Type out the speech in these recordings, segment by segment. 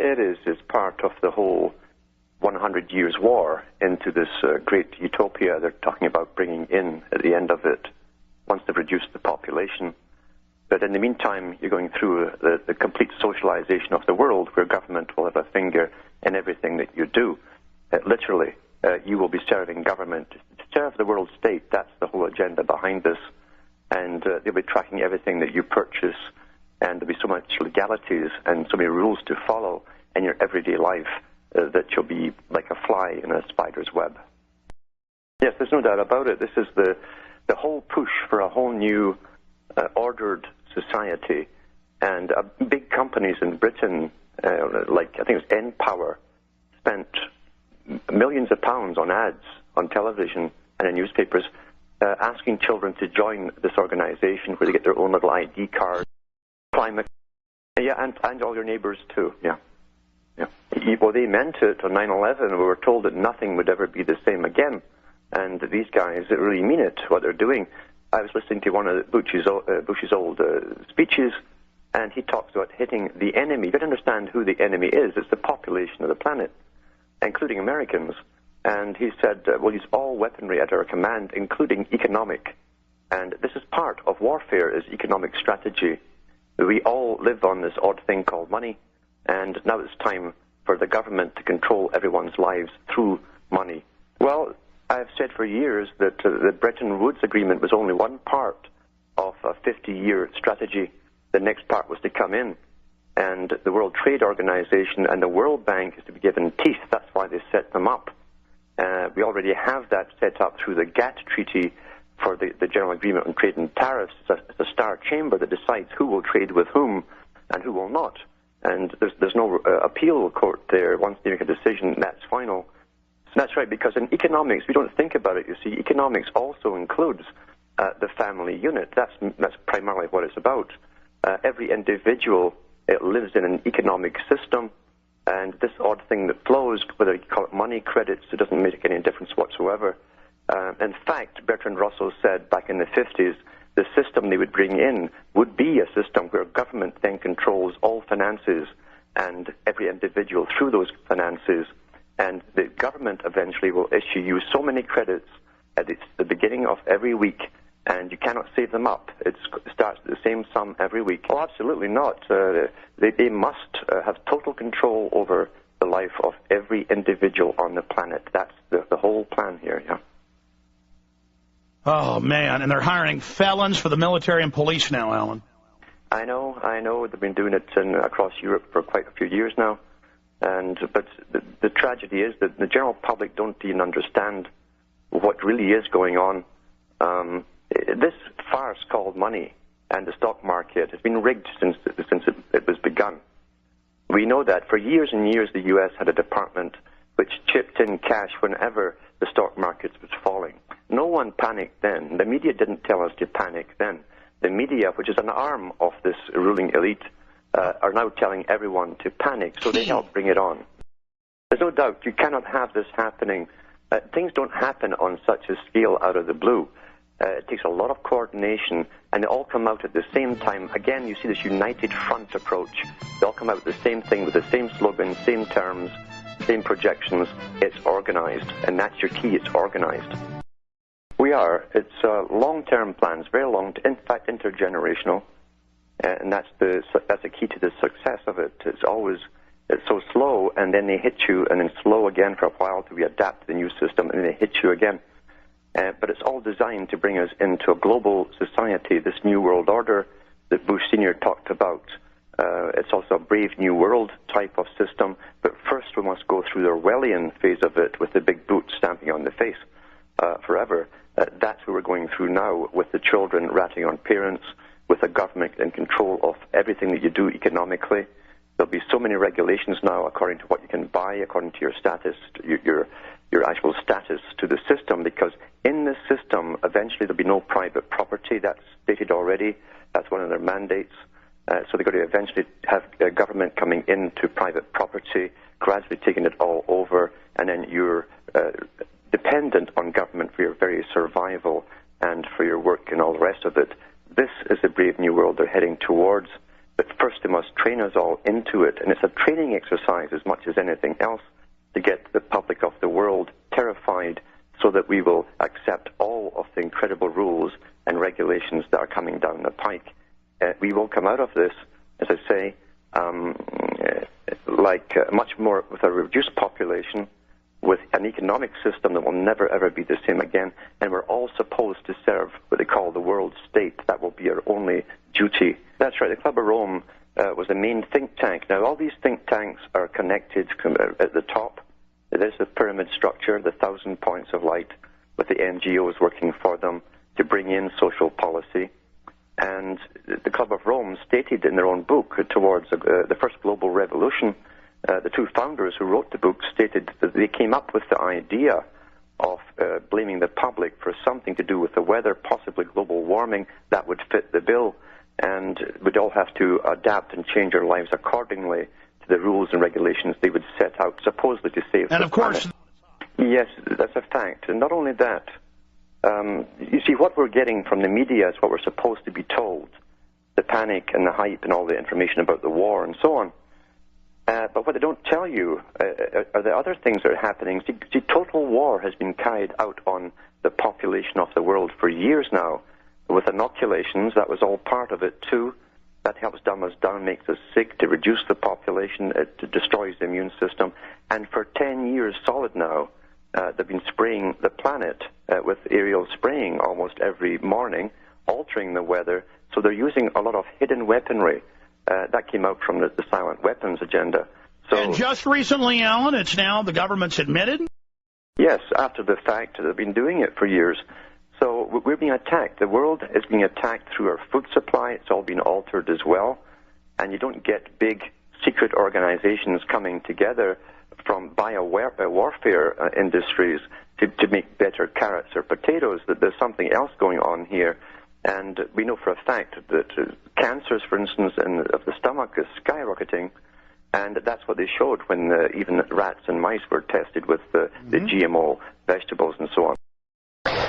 It is. It's part of the whole 100 Years' War into this great utopia they're talking about bringing in at the end of it, once they've reduced the population. But in the meantime, you're going through the complete socialization of the world, where government will have a finger in everything that you do. Literally, you will be serving government to serve the world state. That's the whole agenda behind this. And they'll be tracking everything that you purchase, and there'll be so much legalities and so many rules to follow in your everyday life that you'll be like a fly in a spider's web. Yes, there's no doubt about it. This is the whole push for a whole new ordered society. And big companies in Britain, like I think it was npower, spent millions of pounds on ads on television and in newspapers asking children to join this organization where they get their own little ID card, climate, and all your neighbors too, yeah. Well, they meant it on 9/11. We were told that nothing would ever be the same again, and these guys really mean it, what they're doing. I was listening to one of Bush's old speeches, and he talks about hitting the enemy. You got to understand who the enemy is. It's the population of the planet, including Americans. And he said, we'll use all weaponry at our command, including economic. And this is part of warfare, is economic strategy. We all live on this odd thing called money, and now it's time for the government to control everyone's lives through money. Well, I've said for years that the Bretton Woods Agreement was only one part of a 50-year strategy. The next part was to come in, and the World Trade Organization and the World Bank is to be given teeth. That's why they set them up. We already have that set up through the GATT Treaty for the General Agreement on Trade and Tariffs. It's a star chamber that decides who will trade with whom and who will not. And there's no appeal court there. Once they make a decision, that's final. So that's right, because in economics, we don't think about it, you see. Economics also includes the family unit. That's primarily what it's about. Every individual, it lives in an economic system, and this odd thing that flows, whether you call it money, credits, it doesn't make any difference whatsoever. In fact, Bertrand Russell said back in the 50s, the system they would bring in would be a system where government then controls all finances and every individual through those finances, and the government eventually will issue you so many credits at the beginning of every week, and you cannot save them up. It starts at the same sum every week. Oh, absolutely not. They must have total control over the life of every individual on the planet. That's the whole plan here, yeah. Oh, man, and they're hiring felons for the military and police now, Alan. I know. They've been doing it across Europe for quite a few years now. But the tragedy is that the general public don't even understand what really is going on. This farce called money and the stock market has been rigged since it was begun. We know that for years and years the U.S. had a department which chipped in cash whenever the stock market was falling. No one panicked then. The media didn't tell us to panic then. The media, which is an arm of this ruling elite, are now telling everyone to panic, so they help bring it on. There's no doubt you cannot have this happening. Things don't happen on such a scale out of the blue. It takes a lot of coordination, and they all come out at the same time. Again, you see this united front approach. They all come out with the same thing, with the same slogan, same terms, same projections. It's organized, and that's your key. It's organized. We are. It's long-term plans, very long, in fact, intergenerational, and that's the key to the success of it. It's so slow, and then they hit you, and then slow again for a while till we adapt to the new system, and then they hit you again. But it's all designed to bring us into a global society, this new world order that Bush Sr. talked about. It's also a brave new world type of system, but first we must go through the Orwellian phase of it with the big boot stamping on the face forever. That's what we're going through now with the children ratting on parents, with a government in control of everything that you do economically. There'll be so many regulations now according to what you can buy, according to your status, your actual status to the system, because in this system, eventually there'll be no private property. That's stated already. That's one of their mandates. So they've got to eventually have government coming into private property, gradually taking it all over, and then you're dependent on government for your very survival and for your work and all the rest of it. This is the brave new world they're heading towards, But first they must train us all into it, and it's a training exercise as much as anything else to get the public of the world terrified so that we will accept all of the incredible rules and regulations that are coming down the pike. We will come out of this, as I say, much more with a reduced population, with an economic system that will never ever be the same again, and we're all supposed to serve what they call the world state. That will be our only duty. That's right, the Club of Rome was the main think tank. Now, all these think tanks are connected at the top. There's the pyramid structure, the 1,000 points of light, with the NGOs working for them to bring in social policy. And the Club of Rome stated in their own book towards the first global revolution, the two founders who wrote the book stated that they came up with the idea of blaming the public for something to do with the weather, possibly global warming. That would fit the bill, and we'd all have to adapt and change our lives accordingly to the rules and regulations they would set out, supposedly to save the planet. And of course... Yes, that's a fact. And not only that, you see, what we're getting from the media is what we're supposed to be told, the panic and the hype and all the information about the war and so on. But what they don't tell you are the other things that are happening. See, total war has been carried out on the population of the world for years now, with inoculations. That was all part of it too. That helps dumb us down, makes us sick, to reduce the population. It destroys the immune system. And for 10 years solid now, they've been spraying the planet with aerial spraying almost every morning, altering the weather. So they're using a lot of hidden weaponry. That came out from the silent weapons agenda. So, and just recently, Alan, it's now the government's admitted? Yes, after the fact. They've been doing it for years. So we're being attacked. The world is being attacked through our food supply. It's all been altered as well. And you don't get big secret organizations coming together from warfare industries to make better carrots or potatoes. That there's something else going on here. And we know for a fact that cancers, for instance, of the stomach is skyrocketing. And that's what they showed when even rats and mice were tested with the GMO vegetables and so on.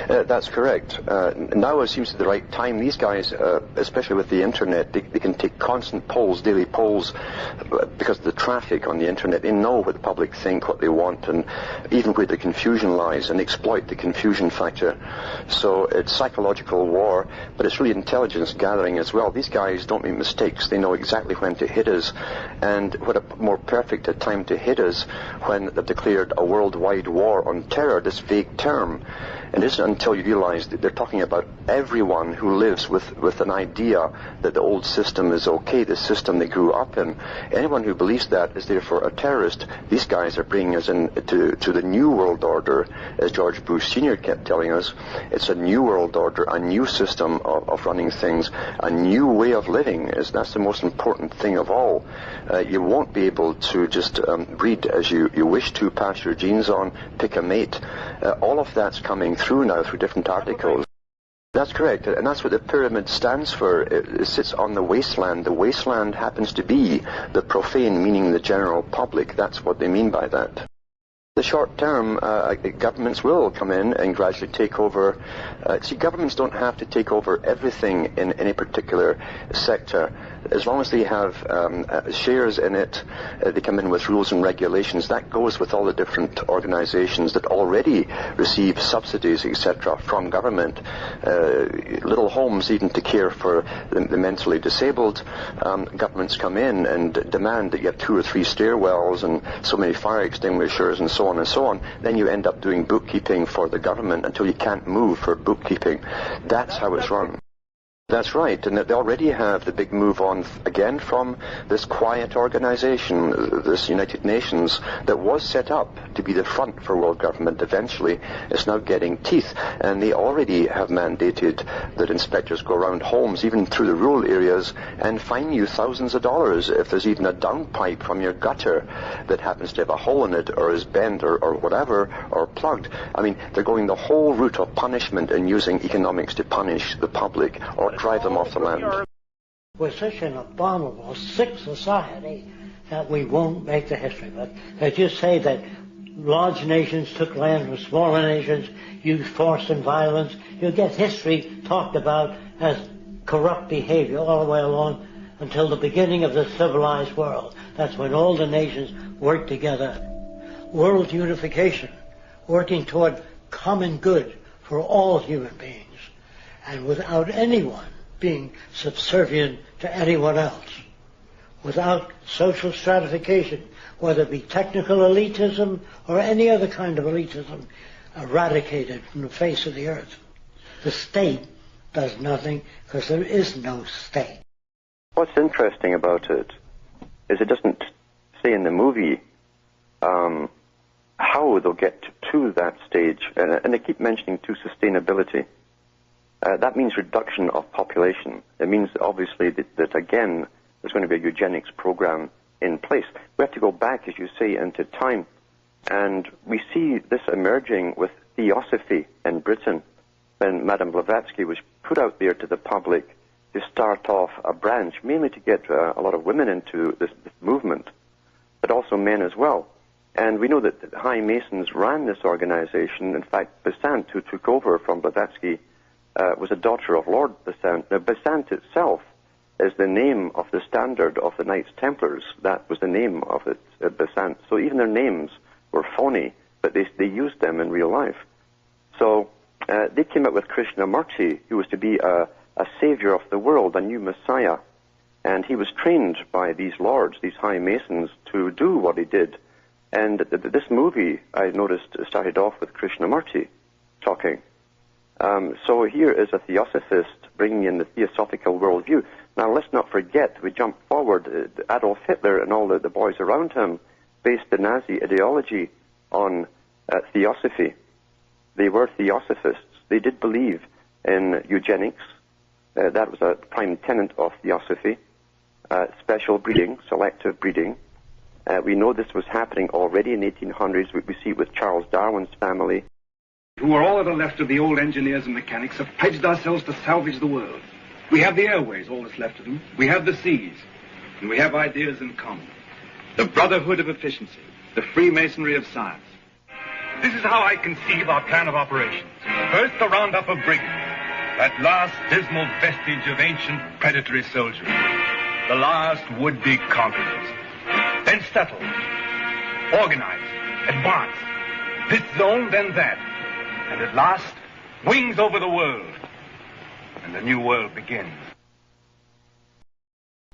That's correct. Now it seems to be the right time. These guys, especially with the internet, they can take constant polls, daily polls, because of the traffic on the internet. They know what the public think, what they want, and even where the confusion lies, and exploit the confusion factor. So it's psychological war, but it's really intelligence gathering as well. These guys don't make mistakes. They know exactly when to hit us, and what a more perfect a time to hit us when they've declared a worldwide war on terror, this vague term. And it isn't until you realize that they're talking about everyone who lives with an idea that the old system is okay, the system they grew up in. Anyone who believes that is therefore a terrorist. These guys are bringing us to the new world order, as George Bush Sr. kept telling us. It's a new world order, a new system of running things, a new way of living. That's the most important thing of all. You won't be able to just breed as you wish to, pass your genes on, pick a mate. All of that's coming through now through different articles. That's correct, and that's what the pyramid stands for. It sits on the wasteland. The wasteland happens to be the profane, meaning the general public. That's what they mean by that. The short term, governments will come in and gradually take over. See, governments don't have to take over everything in any particular sector. As long as they have shares in it, they come in with rules and regulations. That goes with all the different organizations that already receive subsidies, etc., from government. Little homes even to care for the mentally disabled. Governments come in and demand that you have 2 or 3 stairwells and so many fire extinguishers and so on and so on. Then you end up doing bookkeeping for the government until you can't move for bookkeeping. That's how it's run. That's right, and they already have the big move on again from this quiet organization, this United Nations, that was set up to be the front for world government eventually. It's now getting teeth, and they already have mandated that inspectors go around homes, even through the rural areas, and fine you thousands of dollars if there's even a downpipe from your gutter that happens to have a hole in it, or is bent, or whatever, or plugged. I mean, they're going the whole route of punishment and using economics to punish the public, or drive them off the land. We're such an abominable, sick society that we won't make the history. But as you say that large nations took land from smaller nations, used force and violence, you get history talked about as corrupt behavior all the way along. until the beginning of the civilized world. That's when all the nations work together. World unification, working toward common good for all human beings, and without anyone being subservient to anyone else, without social stratification, whether it be technical elitism or any other kind of elitism, eradicated from the face of the earth. The state does nothing because there is no state. What's interesting about it is it doesn't say in the movie how they'll get to that stage, and they keep mentioning to sustainability. That means reduction of population. It means obviously that again there's going to be a eugenics program in place. We have to go back, as you say, into time, and we see this emerging with theosophy in Britain when Madame Blavatsky was put out there to the public to start off a branch, mainly to get a lot of women into this movement, but also men as well. And we know that the High Masons ran this organization. In fact, Besant, who took over from Blavatsky, was a daughter of Lord Besant. Now, Besant itself is the name of the standard of the Knights Templars. That was the name of it, Besant. So even their names were phony, but they used them in real life. So they came up with Krishnamurti, who was to be a savior of the world, a new messiah. And he was trained by these lords, these High Masons, to do what he did. And this movie, I noticed, started off with Krishnamurti talking. So here is a theosophist bringing in the theosophical worldview. Now, let's not forget, we jump forward, Adolf Hitler and all the boys around him based the Nazi ideology on theosophy. They were theosophists. They did believe in eugenics. That was a prime tenet of theosophy. Special breeding, selective breeding. We know this was happening already in the 1800s. We see it with Charles Darwin's family. Who are all that are left of the old engineers and mechanics have pledged ourselves to salvage the world. We have the airways, all that's left of them. We have the seas. And we have ideas in common. The brotherhood of efficiency. The Freemasonry of science. This is how I conceive our plan of operations. First, the roundup of brigands. That last dismal vestige of ancient predatory soldiery. The last would-be conquerors. Then settle. Organize. Advance. This zone, then that. And at last, wings over the world. And the new world begins.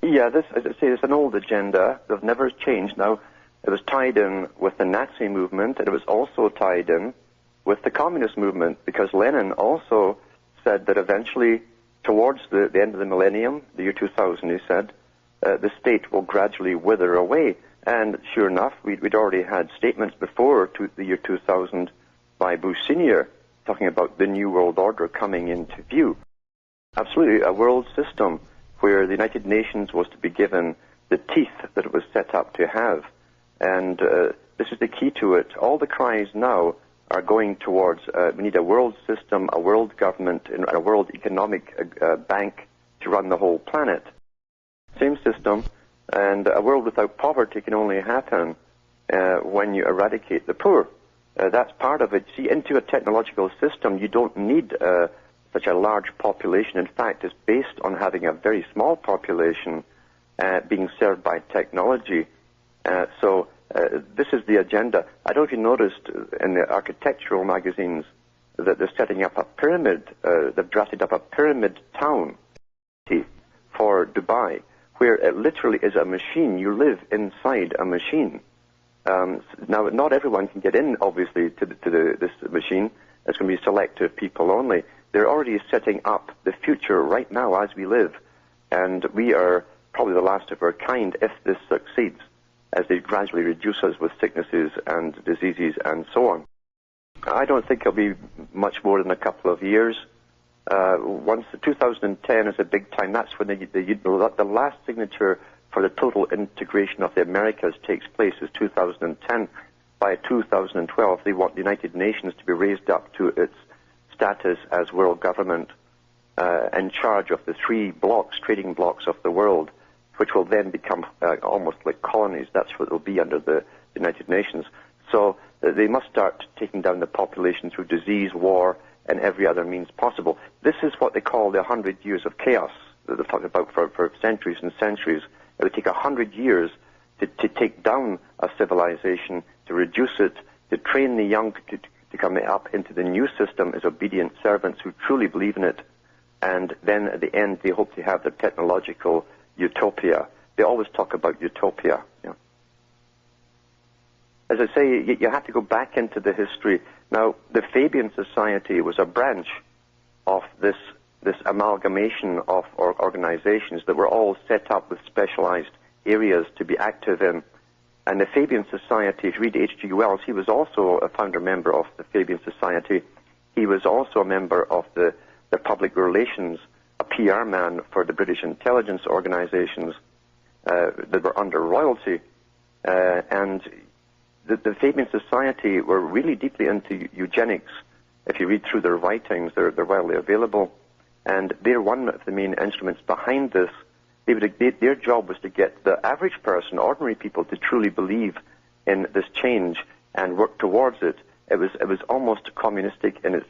Yeah, this, as I say, is an old agenda that never changed. Now, it was tied in with the Nazi movement, and it was also tied in with the communist movement, because Lenin also said that eventually, towards the end of the millennium, the year 2000, he said, the state will gradually wither away. And sure enough, we'd already had statements before the year 2000 by Bush Sr. talking about the New World Order coming into view. Absolutely, a world system where the United Nations was to be given the teeth that it was set up to have. And this is the key to it. All the cries now are going towards we need a world system, a world government, and a world economic bank to run the whole planet. Same system, and a world without poverty can only happen when you eradicate the poor. That's part of it. See, into a technological system, you don't need such a large population. In fact, it's based on having a very small population being served by technology. So this is the agenda. I don't know if you noticed in the architectural magazines that they're setting up a pyramid, they've drafted up a pyramid town for Dubai, where it literally is a machine. You live inside a machine. Now, not everyone can get in, obviously, to this machine. It's going to be selective people only. They're already setting up the future right now as we live, and we are probably the last of our kind if this succeeds, as they gradually reduce us with sicknesses and diseases and so on. I don't think it'll be much more than a couple of years. Once 2010 is a big time, that's when the last signature for the total integration of the Americas takes place is 2010. By 2012, they want the United Nations to be raised up to its status as world government in charge of the three blocks, trading blocks of the world, which will then become almost like colonies. That's what it will be under the United Nations. So they must start taking down the population through disease, war, and every other means possible. This is what they call the 100 years of chaos. they've talked about for centuries and centuries. It would take 100 years to take down a civilization, to reduce it, to train the young to come up into the new system as obedient servants who truly believe in it. And then at the end, they hope to have their technological utopia. They always talk about utopia. You know. As I say, you have to go back into the history. Now, the Fabian Society was a branch of this amalgamation of organizations that were all set up with specialized areas to be active in. And the Fabian Society, if you read H.G. Wells, he was also a founder member of the Fabian Society. He was also a member of the public relations, a PR man for the British intelligence organizations that were under royalty. And the Fabian Society were really deeply into eugenics. If you read through their writings, they're widely available. And they're one of the main instruments behind this. Their job was to get the average person, ordinary people, to truly believe in this change and work towards it. It was almost communistic in its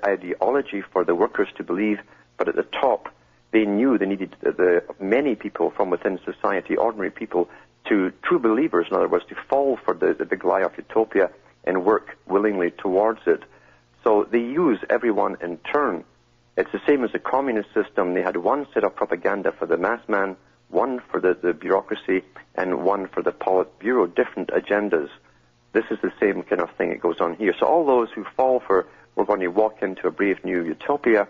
ideology for the workers to believe, but at the top, they knew they needed the many people from within society, ordinary people, to true believers, in other words, to fall for the big lie of utopia and work willingly towards it. So they use everyone in turn. It's the same as the communist system. They had one set of propaganda for the mass man, one for the bureaucracy, and one for the Politburo, different agendas. This is the same kind of thing that goes on here. So all those who fall for, we're going to walk into a brave new utopia,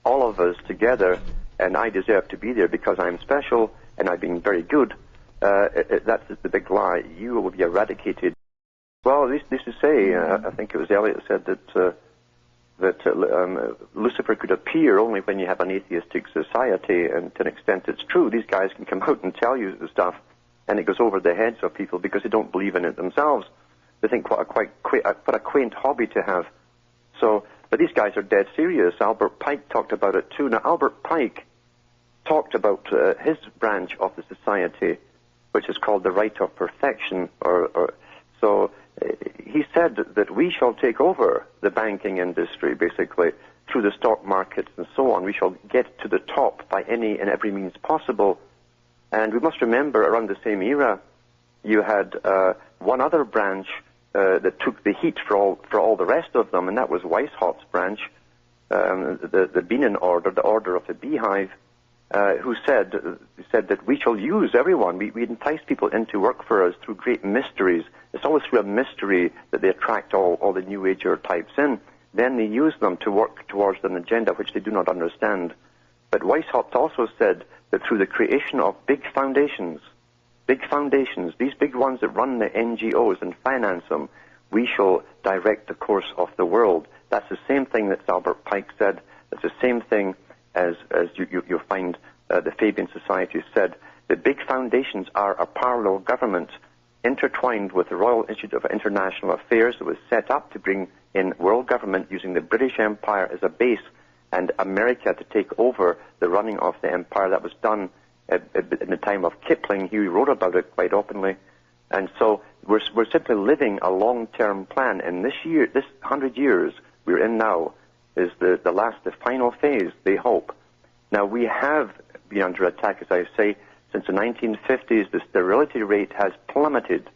all of us together, and I deserve to be there because I'm special and I've been very good, that's the big lie. You will be eradicated. Well, this is to say, I think it was Eliot said that Lucifer could appear only when you have an atheistic society, and to an extent it's true. These guys can come out and tell you the stuff, and it goes over the heads of people because they don't believe in it themselves. They think what a quaint hobby to have. So, but these guys are dead serious. Albert Pike talked about it too. Now, Albert Pike talked about his branch of the society, which is called the Right of Perfection, so he said that we shall take over the banking industry, basically, through the stock markets and so on. We shall get to the top by any and every means possible. And we must remember, around the same era, you had one other branch that took the heat for all the rest of them, and that was Weishaupt's branch, the Bienen order, the order of the beehive, who said that we shall use everyone. We entice people into work for us through great mysteries. It's always through a mystery that they attract all the New Ager types in. Then they use them to work towards an agenda which they do not understand. But Weishaupt also said that through the creation of big foundations, these big ones that run the NGOs and finance them, we shall direct the course of the world. That's the same thing that Albert Pike said. That's the same thing as you'll find the Fabian Society said. The big foundations are a parallel government intertwined with the Royal Institute of International Affairs that was set up to bring in world government using the British Empire as a base and America to take over the running of the empire. That was done in the time of Kipling. He wrote about it quite openly. And so we're simply living a long-term plan. And this 100 years we're in now is the final phase, they hope. Now, we have been under attack, as I say, since the 1950s. The sterility rate has plummeted,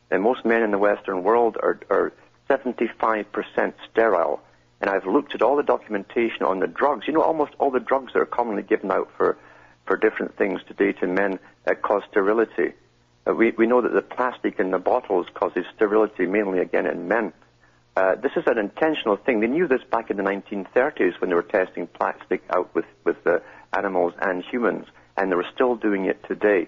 and most men in the Western world are 75% sterile. And I've looked at all the documentation on the drugs. You know, almost all the drugs that are commonly given out for different things today to men cause sterility. We know that the plastic in the bottles causes sterility, mainly again in men. This is an intentional thing. They knew this back in the 1930s when they were testing plastic out with animals and humans, and they were still doing it today.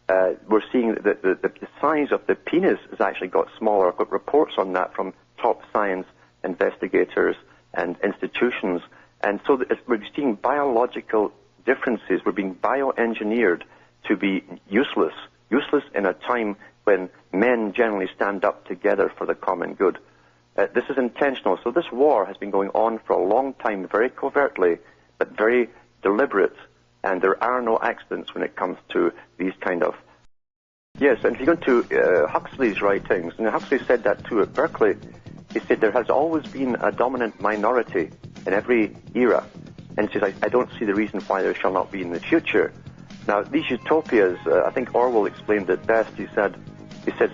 We're seeing that the size of the penis has actually got smaller. I've got reports on that from top science investigators and institutions. And so we're seeing biological differences. We're being bioengineered to be useless in a time when men generally stand up together for the common good. This is intentional. So this war has been going on for a long time, very covertly, but very deliberate, and there are no accidents when it comes to these kind of... Yes, and if you go to Huxley's writings, and Huxley said that too at Berkeley, he said there has always been a dominant minority in every era, and says, I don't see the reason why there shall not be in the future. Now, these utopias, I think Orwell explained it best. He said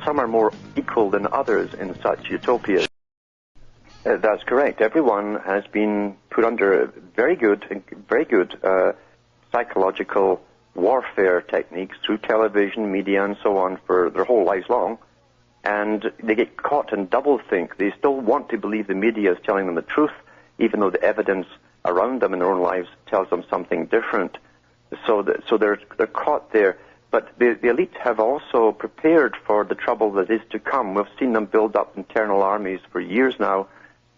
some are more equal than others in such utopias. That's correct. Everyone has been put under very good psychological warfare techniques through television, media, and so on for their whole lives long. And they get caught in doublethink. They still want to believe the media is telling them the truth, even though the evidence around them in their own lives tells them something different. So they're caught there. But the elite have also prepared for the trouble that is to come. We've seen them build up internal armies for years now,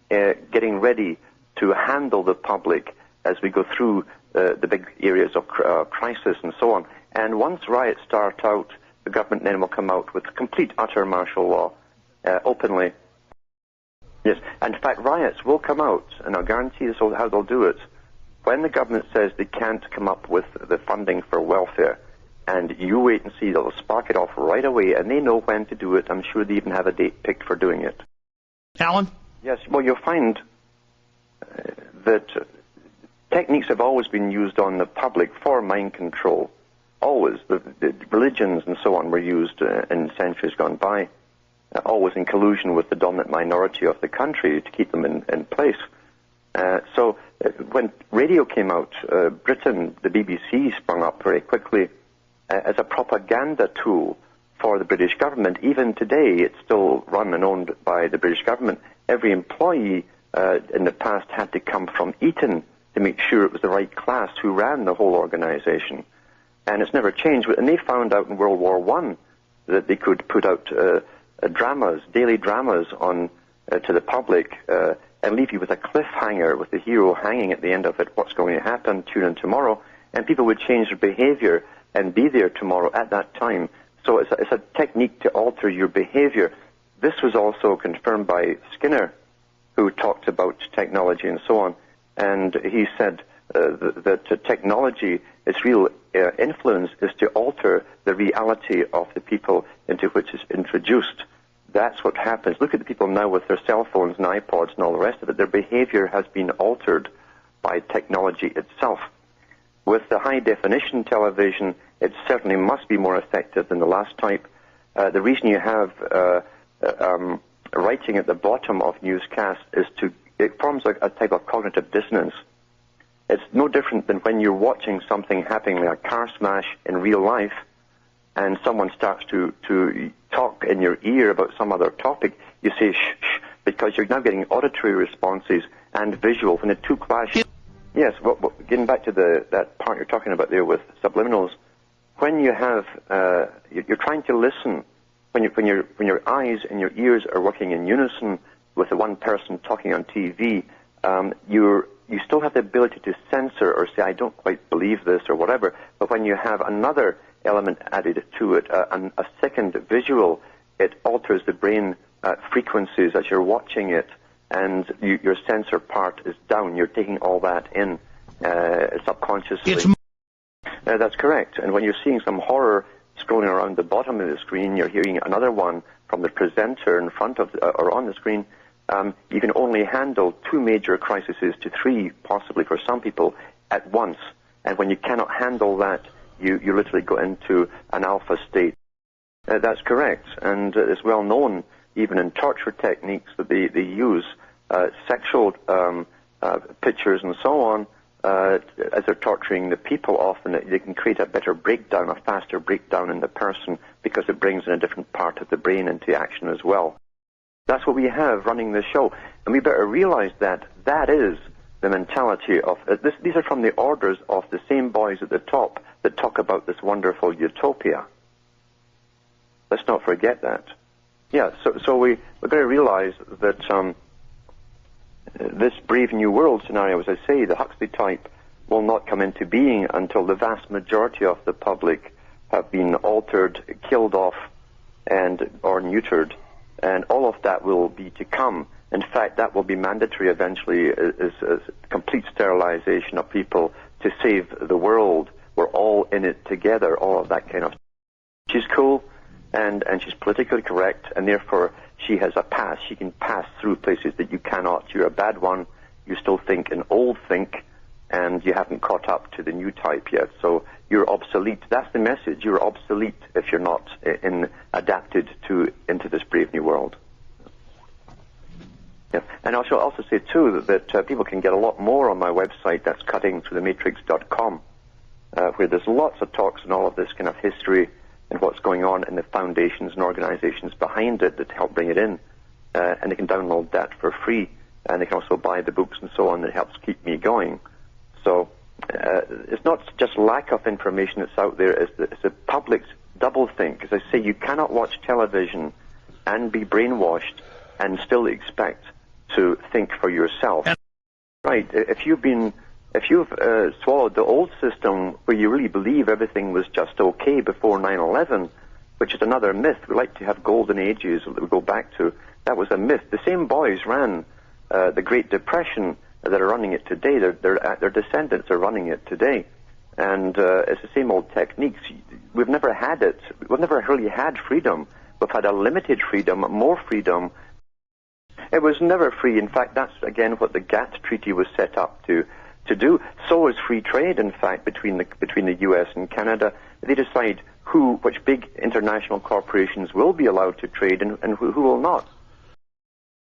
getting ready to handle the public as we go through the big areas of crisis and so on. And once riots start out, the government then will come out with complete, utter martial law, openly. Yes, and in fact, riots will come out, and I'll guarantee this how they'll do it. When the government says they can't come up with the funding for welfare, and you wait and see, they'll spark it off right away, and they know when to do it. I'm sure they even have a date picked for doing it. Alan? Yes, well, you'll find that techniques have always been used on the public for mind control. Always. The religions and so on were used in centuries gone by, always in collusion with the dominant minority of the country to keep them in place. So when radio came out, Britain, the BBC sprung up very quickly as a propaganda tool for the British government. Even today, it's still run and owned by the British government. Every employee in the past had to come from Eton to make sure it was the right class who ran the whole organization. And it's never changed. And they found out in World War I that they could put out dramas, daily dramas on to the public and leave you with a cliffhanger with the hero hanging at the end of it, what's going to happen, tune in tomorrow, and people would change their behavior and be there tomorrow at that time. So it's a technique to alter your behavior. This was also confirmed by Skinner, who talked about technology and so on, and he said that technology, its real influence is to alter the reality of the people into which it's introduced. That's what happens. Look at the people now with their cell phones and iPods and all the rest of it. Their behavior has been altered by technology itself. With the high-definition television, it certainly must be more effective than the last type. The reason you have writing at the bottom of newscasts is it forms a type of cognitive dissonance. It's no different than when you're watching something happening like a car smash in real life and someone starts to talk in your ear about some other topic. You say shh, shh, because you're now getting auditory responses and visual. When the two clash... Yes, well, getting back to that part you're talking about there with subliminals, when you have... you're trying to listen, when your eyes and your ears are working in unison with the one person talking on TV, you still have the ability to censor or say, I don't quite believe this or whatever, but when you have another element added to it, a second visual, it alters the brain frequencies as you're watching it, and your censor part is down. You're taking all that in subconsciously. That's correct. And when you're seeing some horror scrolling around the bottom of the screen, you're hearing another one from the presenter in front of or on the screen. You can only handle 2 major crises to 3, possibly for some people, at once. And when you cannot handle that, you literally go into an alpha state. That's correct. And it's well known, even in torture techniques, that they use sexual pictures and so on as they're torturing the people. Often they can create a better breakdown, a faster breakdown in the person, because it brings in a different part of the brain into action as well. That's what we have running this show, and we better realize that is the mentality of this. These are from the orders of the same boys at the top that talk about this wonderful utopia. Let's not forget that. Yeah, so we're going to realize that this Brave New World scenario, as I say, the Huxley type, will not come into being until the vast majority of the public have been altered, killed off, or neutered. And all of that will be to come. In fact, that will be mandatory eventually, is complete sterilization of people to save the world. We're all in it together, all of that kind of stuff. She's cool, and she's politically correct, and therefore she has a pass. She can pass through places that you cannot. You're a bad one. You still think an old think, and you haven't caught up to the new type yet. So you're obsolete. That's the message. You're obsolete if you're not adapted into this brave new world. Yeah. And I shall also say, too, that people can get a lot more on my website. That's cuttingthroughthematrix.com, where there's lots of talks on all of this kind of history and what's going on in the foundations and organizations behind it that help bring it in. And they can download that for free. And they can also buy the books and so on that helps keep me going. So it's not just lack of information that's out there, it's the public's doublethink. As I say, you cannot watch television and be brainwashed and still expect to think for yourself. Right, if you've swallowed the old system where you really believe everything was just okay before 9/11, which is another myth. We like to have golden ages that we go back to. That was a myth. The same boys ran the Great Depression that are running it today. Their descendants are running it today. And it's the same old techniques. We've never had it. We've never really had freedom. We've had a limited freedom, more freedom. It was never free. In fact, that's, again, what the GATT Treaty was set up to do. So is free trade, in fact, between the U.S. and Canada. They decide which big international corporations will be allowed to trade and who will not.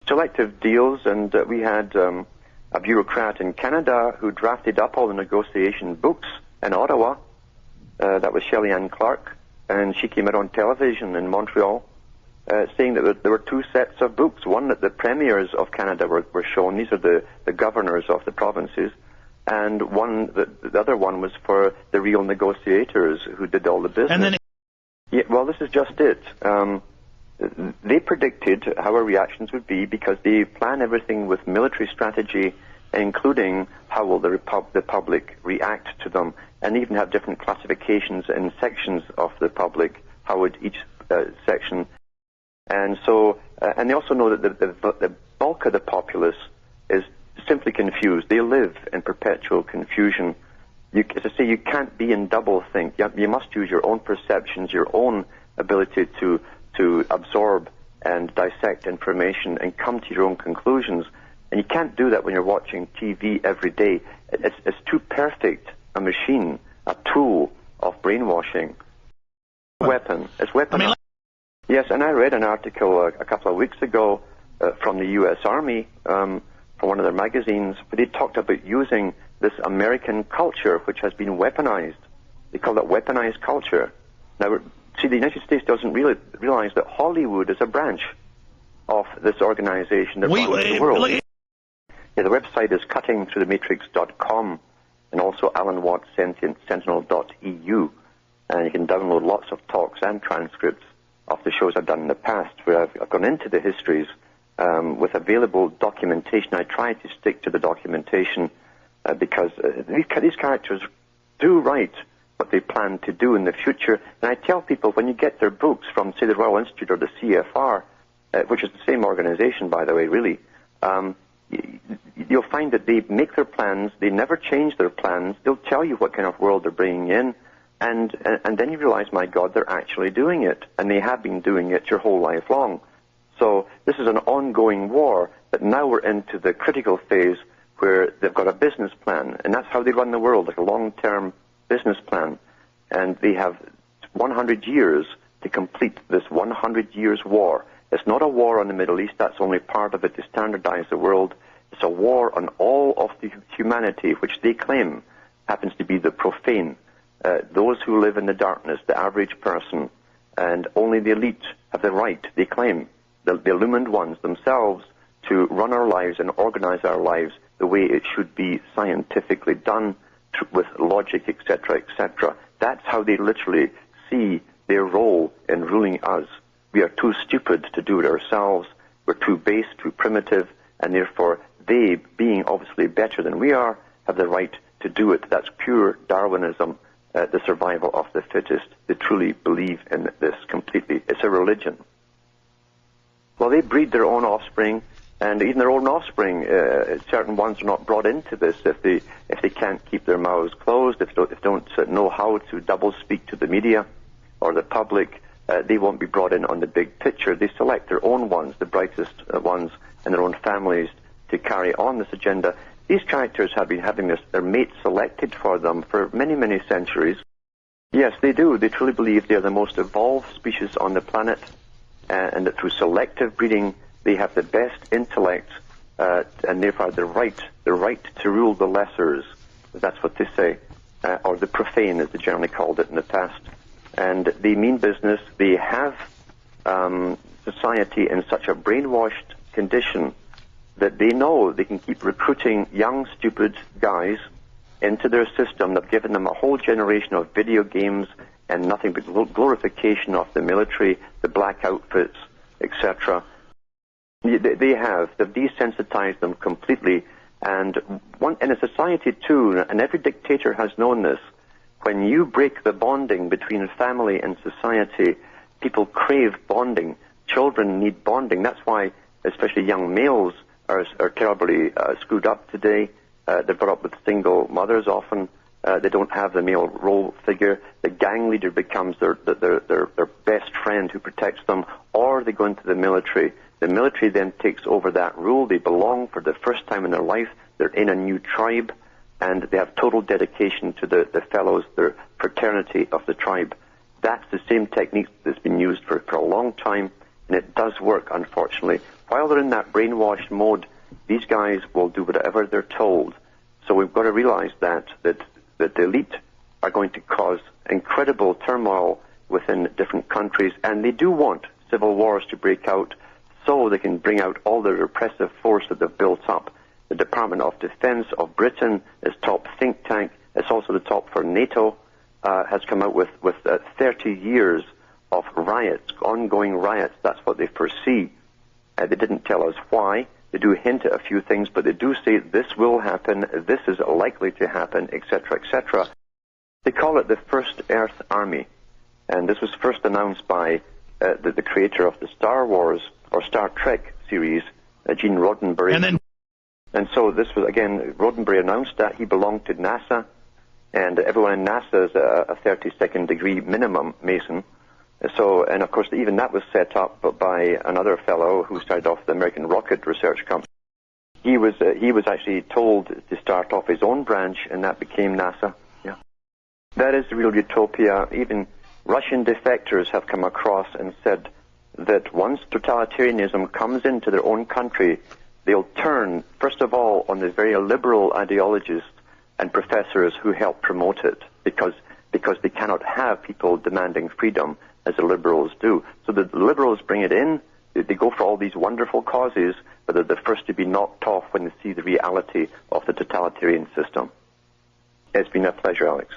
Selective deals, and we had a bureaucrat in Canada who drafted up all the negotiation books in Ottawa. That was Shelley Ann Clark, and she came out on television in Montreal saying that there were two sets of books. One that the premiers of Canada were shown. These are the governors of the provinces. And the other one was for the real negotiators who did all the business. And then yeah, well, this is just it. They predicted how our reactions would be because they plan everything with military strategy, including how will the public react to them, and even have different classifications and sections of the public, how would each section. And so, and they also know that the bulk of the populace is simply confused. They live in perpetual confusion. As I say, you can't be in double-think. You must use your own perceptions, your own ability to absorb and dissect information and come to your own conclusions. And you can't do that when you're watching TV every day. It's too perfect a machine, a tool of brainwashing. Weapon. It's weaponized. Yes, and I read an article a couple of weeks ago from the U.S. Army, from one of their magazines, but they talked about using this American culture, which has been weaponized. They call it weaponized culture. Now, see, the United States doesn't realize that Hollywood is a branch of this organization that runs the world. Yeah, the website is cuttingthroughthematrix.com and also Alan Watts Sentinel.eu. And you can download lots of talks and transcripts of the shows I've done in the past, where I've gone into the histories with available documentation. I try to stick to the documentation because these characters do write what they plan to do in the future. And I tell people, when you get their books from, say, the Royal Institute or the CFR, which is the same organization, by the way, really, you'll find that they make their plans, they never change their plans, they'll tell you what kind of world they're bringing in, and then you realize, my God, they're actually doing it, and they have been doing it your whole life long. So this is an ongoing war, but now we're into the critical phase where they've got a business plan, and that's how they run the world, like a long-term business plan. And they have 100 years to complete this 100 years war. It's not a war on the Middle East, that's only part of it to standardize the world. It's a war on all of the humanity, which they claim happens to be the profane, those who live in the darkness, the average person, and only the elite have the right, they claim, the illumined ones themselves, to run our lives and organize our lives the way it should be scientifically done, with logic, etc., etc. That's how they literally see their role in ruling us. We are too stupid to do it ourselves. We're too base, too primitive, and therefore they, being obviously better than we are, have the right to do it. That's pure Darwinism, the survival of the fittest. They truly believe in this completely. It's a religion. Well, they breed their own offspring, and even their own offspring, certain ones are not brought into this if they can't keep their mouths closed, if they don't know how to double speak to the media or the public. They won't be brought in on the big picture. They select their own ones, the brightest ones in their own families, to carry on this agenda. these characters have been having their mates selected for them for many, many centuries. Yes, they do. They truly believe they're the most evolved species on the planet, and that through selective breeding, they have the best intellect, and therefore the right to rule the lessers. That's what they say, or the profane, as they generally called it in the past. And they mean business. They have society in such a brainwashed condition that they know they can keep recruiting young, stupid guys into their system. They've given them a whole generation of video games and nothing but glorification of the military, the black outfits, etc. They've desensitized them completely. And in a society, too, and every dictator has known this, when you break the bonding between family and society, people crave bonding. Children need bonding. That's why, especially young males, are terribly screwed up today. They're brought up with single mothers often. They don't have the male role figure. The gang leader becomes their best friend who protects them, or they go into the military. The military then takes over that rule. They belong for the first time in their life. They're in a new tribe, and they have total dedication to the fellows, their fraternity of the tribe. That's the same technique that's been used for a long time, and it does work, unfortunately. While they're in that brainwashed mode, these guys will do whatever they're told. So we've got to realize that the elite are going to cause incredible turmoil within different countries, and they do want civil wars to break out so they can bring out all the repressive force that they've built up. The Department of Defense of Britain is top think tank. It's also the top for NATO, has come out with 30 years of riots, ongoing riots. That's what they foresee. They didn't tell us why. They do hint at a few things, but they do say this will happen, this is likely to happen, etc., etc. They call it the First Earth Army, and this was first announced by the creator of the Star Wars or Star Trek series, Gene Roddenberry. And so this was, again, Roddenberry announced that. He belonged to NASA, and everyone in NASA is a 32nd degree minimum Mason. So, and of course, even that was set up by another fellow who started off the American Rocket Research Company. He was actually told to start off his own branch, and that became NASA. Yeah, that is the real utopia. Even Russian defectors have come across and said that once totalitarianism comes into their own country, they'll turn, first of all, on the very liberal ideologists and professors who help promote it, because they cannot have people demanding freedom as the liberals do. So the liberals bring it in, they go for all these wonderful causes, but they're the first to be knocked off when they see the reality of the totalitarian system. It's been a pleasure, Alex.